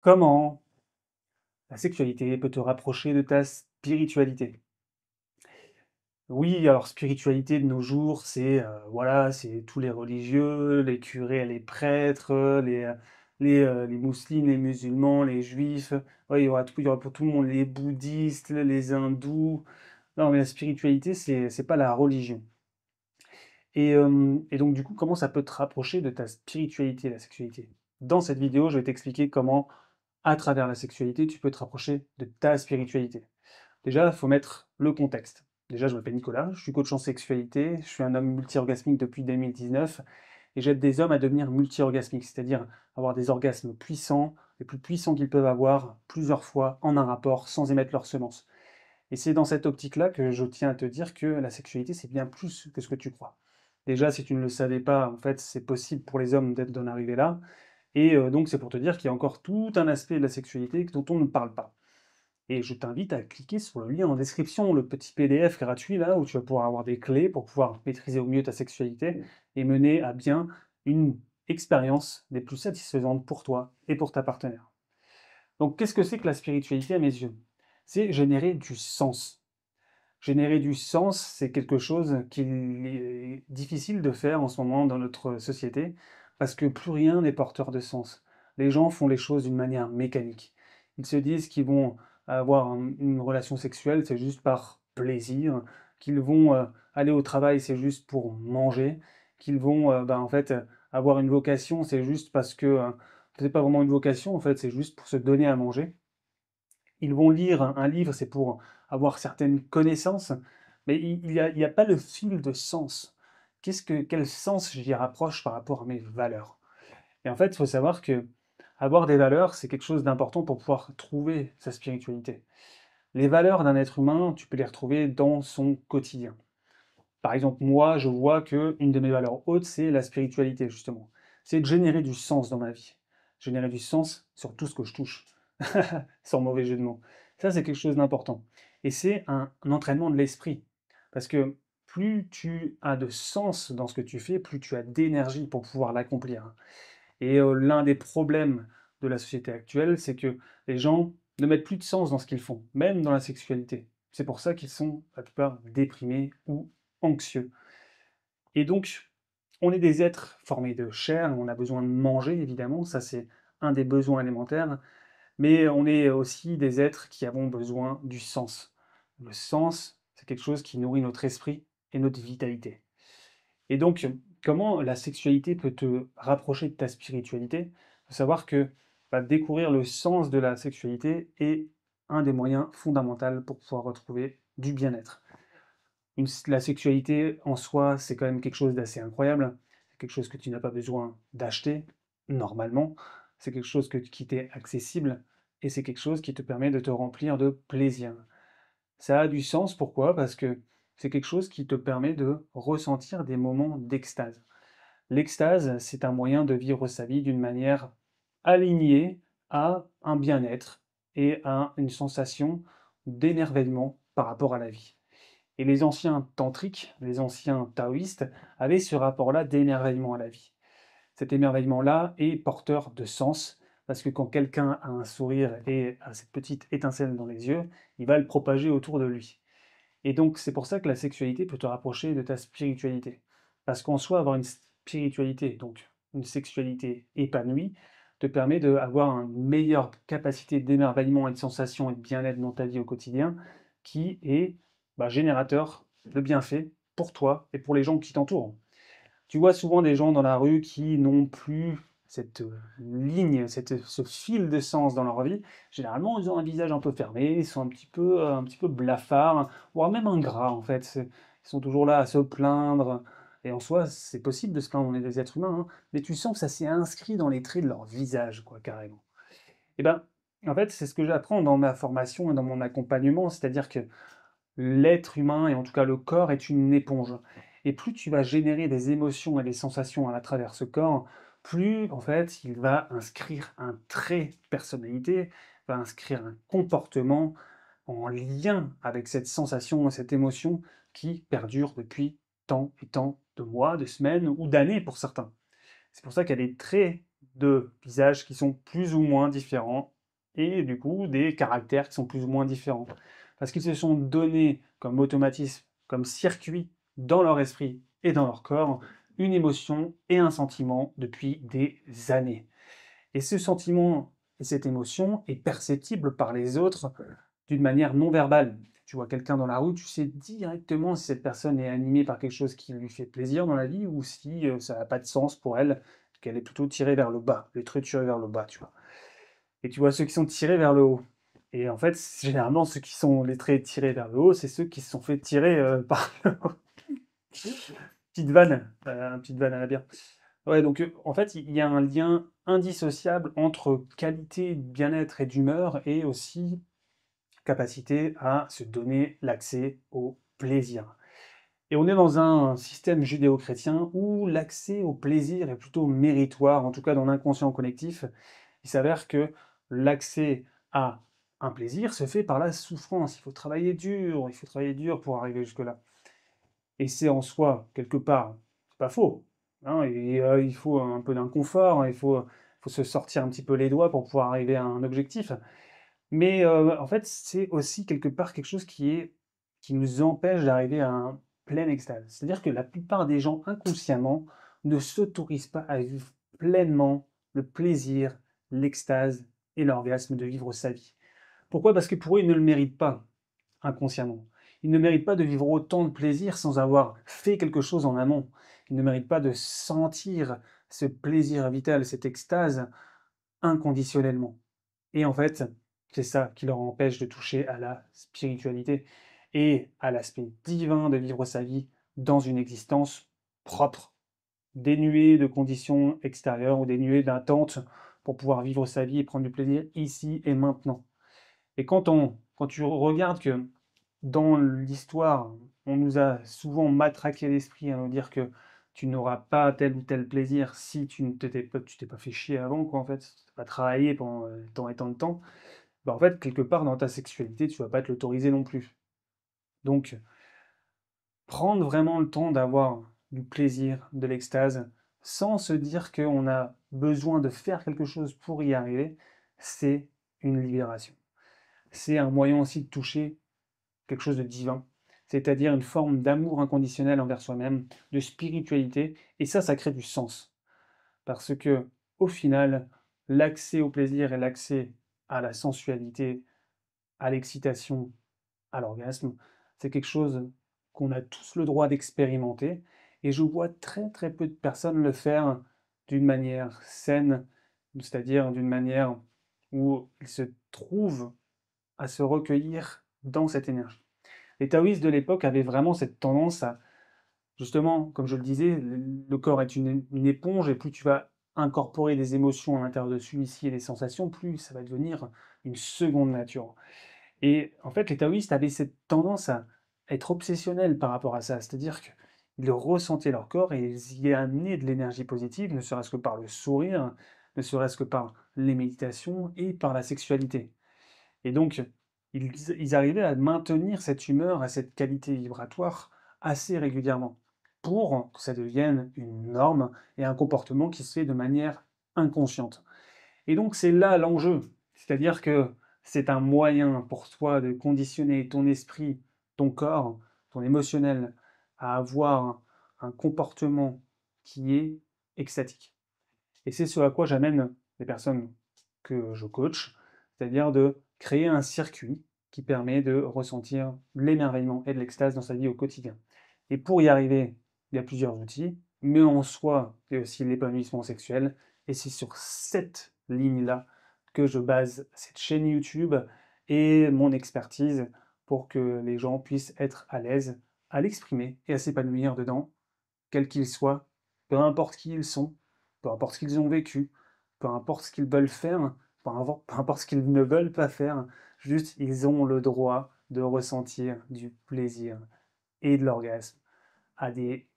Comment la sexualité peut te rapprocher de ta spiritualité? Oui, alors spiritualité de nos jours, c'est, voilà, c'est tous les religieux, les curés, les prêtres, les mousseline, les musulmans, les juifs, ouais, il y aura pour tout le monde, les bouddhistes, les hindous. Non, mais la spiritualité, c'est pas la religion. Et donc du coup, comment ça peut te rapprocher de ta spiritualité, la sexualité? Dans cette vidéo, je vais t'expliquer comment, à travers la sexualité, tu peux te rapprocher de ta spiritualité. Déjà, il faut mettre le contexte. Déjà, je m'appelle Nicolas, je suis coach en sexualité, je suis un homme multi-orgasmique depuis 2019 et j'aide des hommes à devenir multi-orgasmiques, c'est-à-dire avoir des orgasmes puissants, les plus puissants qu'ils peuvent avoir, plusieurs fois en un rapport sans émettre leur semence. Et c'est dans cette optique-là que je tiens à te dire que la sexualité, c'est bien plus que ce que tu crois. Déjà, si tu ne le savais pas, en fait, c'est possible pour les hommes d'en arriver là. Et donc, c'est pour te dire qu'il y a encore tout un aspect de la sexualité dont on ne parle pas. Et je t'invite à cliquer sur le lien en description, le petit PDF gratuit là, où tu vas pouvoir avoir des clés pour pouvoir maîtriser au mieux ta sexualité et mener à bien une expérience des plus satisfaisantes pour toi et pour ta partenaire. Donc, qu'est-ce que c'est que la spiritualité à mes yeux? C'est générer du sens. Générer du sens, c'est quelque chose qui est difficile de faire en ce moment dans notre société, parce que plus rien n'est porteur de sens. Les gens font les choses d'une manière mécanique. Ils se disent qu'ils vont avoir une relation sexuelle, c'est juste par plaisir, qu'ils vont aller au travail, c'est juste pour manger, qu'ils vont en fait avoir une vocation, c'est juste parce que c'est pas vraiment une vocation, en fait, c'est juste pour se donner à manger. Ils vont lire un livre, c'est pour avoir certaines connaissances, mais il y a pas le fil de sens. Quel sens j'y rapproche par rapport à mes valeurs? Et en fait, il faut savoir que avoir des valeurs, c'est quelque chose d'important pour pouvoir trouver sa spiritualité. Les valeurs d'un être humain, tu peux les retrouver dans son quotidien. Par exemple, moi, je vois que une de mes valeurs hautes, c'est la spiritualité, justement. C'est de générer du sens dans ma vie. Générer du sens sur tout ce que je touche. Sans mauvais jeu de mots. Ça, c'est quelque chose d'important. Et c'est un entraînement de l'esprit. Parce que plus tu as de sens dans ce que tu fais, plus tu as d'énergie pour pouvoir l'accomplir. Et l'un des problèmes de la société actuelle, c'est que les gens ne mettent plus de sens dans ce qu'ils font, même dans la sexualité. C'est pour ça qu'ils sont, la plupart, déprimés ou anxieux. Et donc, on est des êtres formés de chair, on a besoin de manger, évidemment, ça c'est un des besoins élémentaires, mais on est aussi des êtres qui avons besoin du sens. Le sens, c'est quelque chose qui nourrit notre esprit et notre vitalité. Et donc, comment la sexualité peut te rapprocher de ta spiritualité? Il faut savoir que découvrir le sens de la sexualité est un des moyens fondamentaux pour pouvoir retrouver du bien-être. La sexualité en soi, c'est quand même quelque chose d'assez incroyable. C'est quelque chose que tu n'as pas besoin d'acheter, normalement. C'est quelque chose qui t'est accessible et c'est quelque chose qui te permet de te remplir de plaisir. Ça a du sens, pourquoi? Parce que c'est quelque chose qui te permet de ressentir des moments d'extase. L'extase, c'est un moyen de vivre sa vie d'une manière alignée à un bien-être et à une sensation d'émerveillement par rapport à la vie. Et les anciens tantriques, les anciens taoïstes, avaient ce rapport-là d'émerveillement à la vie. Cet émerveillement-là est porteur de sens, parce que quand quelqu'un a un sourire et a cette petite étincelle dans les yeux, il va le propager autour de lui. Et donc c'est pour ça que la sexualité peut te rapprocher de ta spiritualité. Parce qu'en soi, avoir une spiritualité, donc une sexualité épanouie, te permet d'avoir une meilleure capacité d'émerveillement et de sensation et de bien-être dans ta vie au quotidien, qui est générateur de bienfaits pour toi et pour les gens qui t'entourent. Tu vois souvent des gens dans la rue qui n'ont plus cette ligne, ce fil de sens dans leur vie. Généralement, ils ont un visage un peu fermé, ils sont un petit peu blafards, voire même ingrats en fait. Ils sont toujours là à se plaindre. Et en soi, c'est possible de se plaindre, on est des êtres humains, hein, mais tu sens que ça s'est inscrit dans les traits de leur visage, quoi, carrément. Et ben, en fait, c'est ce que j'apprends dans ma formation et dans mon accompagnement, c'est-à-dire que l'être humain, et en tout cas le corps, est une éponge. Et plus tu vas générer des émotions et des sensations à travers ce corps, plus en fait il va inscrire un trait de personnalité, va inscrire un comportement en lien avec cette sensation et cette émotion qui perdure depuis tant et tant de mois, de semaines ou d'années pour certains. C'est pour ça qu'il y a des traits de visages qui sont plus ou moins différents et du coup des caractères qui sont plus ou moins différents. Parce qu'ils se sont donnés comme automatisme, comme circuit dans leur esprit et dans leur corps, une émotion et un sentiment depuis des années. Et ce sentiment et cette émotion est perceptible par les autres d'une manière non verbale. Tu vois quelqu'un dans la rue, tu sais directement si cette personne est animée par quelque chose qui lui fait plaisir dans la vie ou si ça n'a pas de sens pour elle, qu'elle est plutôt tirée vers le bas, les traits tirés vers le bas, tu vois. Et tu vois ceux qui sont tirés vers le haut. Et en fait, généralement, ceux qui sont les traits tirés vers le haut, c'est ceux qui se sont fait tirer par le haut. Petite vanne à la bière. Ouais, donc en fait, il y a un lien indissociable entre qualité de bien-être et d'humeur et aussi capacité à se donner l'accès au plaisir. Et on est dans un système judéo-chrétien où l'accès au plaisir est plutôt méritoire, en tout cas dans l'inconscient collectif. Il s'avère que l'accès à un plaisir se fait par la souffrance. Il faut travailler dur pour arriver jusque-là. Et c'est en soi, quelque part, c'est pas faux, hein, et il faut un peu d'inconfort, il faut se sortir un petit peu les doigts pour pouvoir arriver à un objectif. Mais, en fait, c'est aussi quelque part quelque chose qui nous empêche d'arriver à un plein extase. C'est-à-dire que la plupart des gens, inconsciemment, ne s'autorisent pas à vivre pleinement le plaisir, l'extase et l'orgasme de vivre sa vie. Pourquoi? Parce que pour eux, ils ne le méritent pas inconsciemment. Ils ne méritent pas de vivre autant de plaisir sans avoir fait quelque chose en amont. Ils ne méritent pas de sentir ce plaisir vital, cette extase inconditionnellement. Et en fait, c'est ça qui leur empêche de toucher à la spiritualité et à l'aspect divin de vivre sa vie dans une existence propre, dénuée de conditions extérieures ou dénuée d'attentes pour pouvoir vivre sa vie et prendre du plaisir ici et maintenant. Et quand tu regardes que dans l'histoire, on nous a souvent matraqué l'esprit à nous dire que tu n'auras pas tel ou tel plaisir si tu t'es pas fait chier avant, quoi, en fait, si tu pas travaillé pendant tant et tant de temps, bah, en fait, quelque part dans ta sexualité, tu vas pas te l'autoriser non plus. Donc, prendre vraiment le temps d'avoir du plaisir, de l'extase, sans se dire qu'on a besoin de faire quelque chose pour y arriver, c'est une libération. C'est un moyen aussi de toucher quelque chose de divin, c'est-à-dire une forme d'amour inconditionnel envers soi-même, de spiritualité, et ça crée du sens. Parce que, au final, l'accès au plaisir et l'accès à la sensualité, à l'excitation, à l'orgasme, c'est quelque chose qu'on a tous le droit d'expérimenter, et je vois très très peu de personnes le faire d'une manière saine, c'est-à-dire d'une manière où ils se trouvent à se recueillir dans cette énergie. Les taoïstes de l'époque avaient vraiment cette tendance à, justement, comme je le disais, le corps est une éponge et plus tu vas incorporer des émotions à l'intérieur de celui-ci et des sensations, plus ça va devenir une seconde nature. Et en fait, les taoïstes avaient cette tendance à être obsessionnels par rapport à ça, c'est-à-dire qu'ils ressentaient leur corps et ils y amenaient de l'énergie positive, ne serait-ce que par le sourire, ne serait-ce que par les méditations et par la sexualité. Et donc, ils arrivaient à maintenir cette humeur, à cette qualité vibratoire assez régulièrement, pour que ça devienne une norme et un comportement qui se fait de manière inconsciente. Et donc c'est là l'enjeu, c'est-à-dire que c'est un moyen pour toi de conditionner ton esprit, ton corps, ton émotionnel à avoir un comportement qui est extatique. Et c'est ce à quoi j'amène les personnes que je coach, c'est-à-dire de créer un circuit qui permet de ressentir l'émerveillement et de l'extase dans sa vie au quotidien. Et pour y arriver, il y a plusieurs outils, mais en soi, il y a aussi l'épanouissement sexuel. Et c'est sur cette ligne-là que je base cette chaîne YouTube et mon expertise pour que les gens puissent être à l'aise à l'exprimer et à s'épanouir dedans, quels qu'ils soient, peu importe qui ils sont, peu importe ce qu'ils ont vécu, peu importe ce qu'ils veulent faire, peu importe ce qu'ils ne veulent pas faire, juste ils ont le droit de ressentir du plaisir et de l'orgasme à des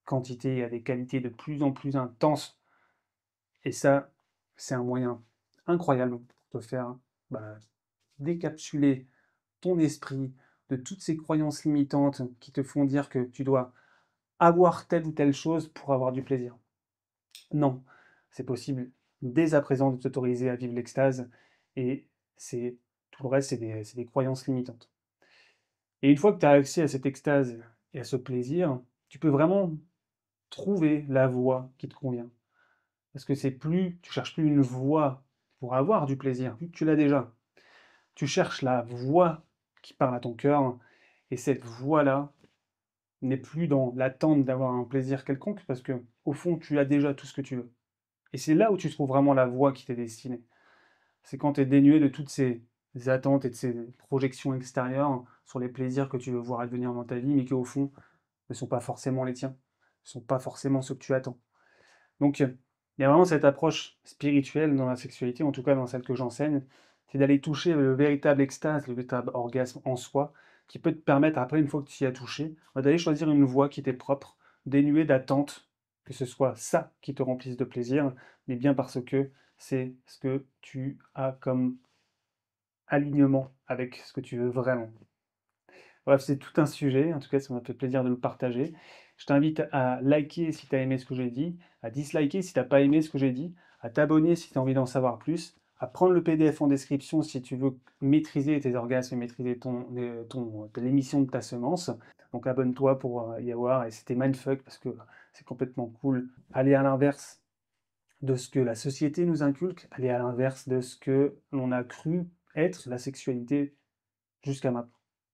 quantités et à des qualités de plus en plus intenses. Et ça, c'est un moyen incroyable pour te faire bah, décapsuler ton esprit de toutes ces croyances limitantes qui te font dire que tu dois avoir telle ou telle chose pour avoir du plaisir. Non, c'est possible dès à présent de t'autoriser à vivre l'extase, et c'est tout le reste, c'est des croyances limitantes. Et une fois que tu as accès à cette extase et à ce plaisir, tu peux vraiment trouver la voie qui te convient. Parce que tu cherches plus une voie pour avoir du plaisir, vu que tu l'as déjà. Tu cherches la voie qui parle à ton cœur, et cette voie-là n'est plus dans l'attente d'avoir un plaisir quelconque, parce que au fond, tu as déjà tout ce que tu veux. Et c'est là où tu trouves vraiment la voie qui t'est destinée. C'est quand tu es dénué de toutes ces attentes et de ces projections extérieures sur les plaisirs que tu veux voir advenir dans ta vie, mais qui au fond ne sont pas forcément les tiens, ne sont pas forcément ceux que tu attends. Donc, il y a vraiment cette approche spirituelle dans la sexualité, en tout cas dans celle que j'enseigne, c'est d'aller toucher le véritable extase, le véritable orgasme en soi, qui peut te permettre, après, une fois que tu y as touché, d'aller choisir une voie qui t'est propre, dénuée d'attente, que ce soit ça qui te remplisse de plaisir, mais bien parce que c'est ce que tu as comme alignement avec ce que tu veux vraiment. Bref, c'est tout un sujet. En tout cas, ça m'a fait plaisir de le partager. Je t'invite à liker si tu as aimé ce que j'ai dit, à disliker si tu n'as pas aimé ce que j'ai dit, à t'abonner si tu as envie d'en savoir plus, à prendre le PDF en description si tu veux maîtriser tes orgasmes et maîtriser l'émission de ta semence. Donc abonne-toi pour y avoir. Et c'était mindfuck parce que c'est complètement cool. Aller à l'inverse de ce que la société nous inculque, aller à l'inverse de ce que l'on a cru être la sexualité jusqu'à maintenant.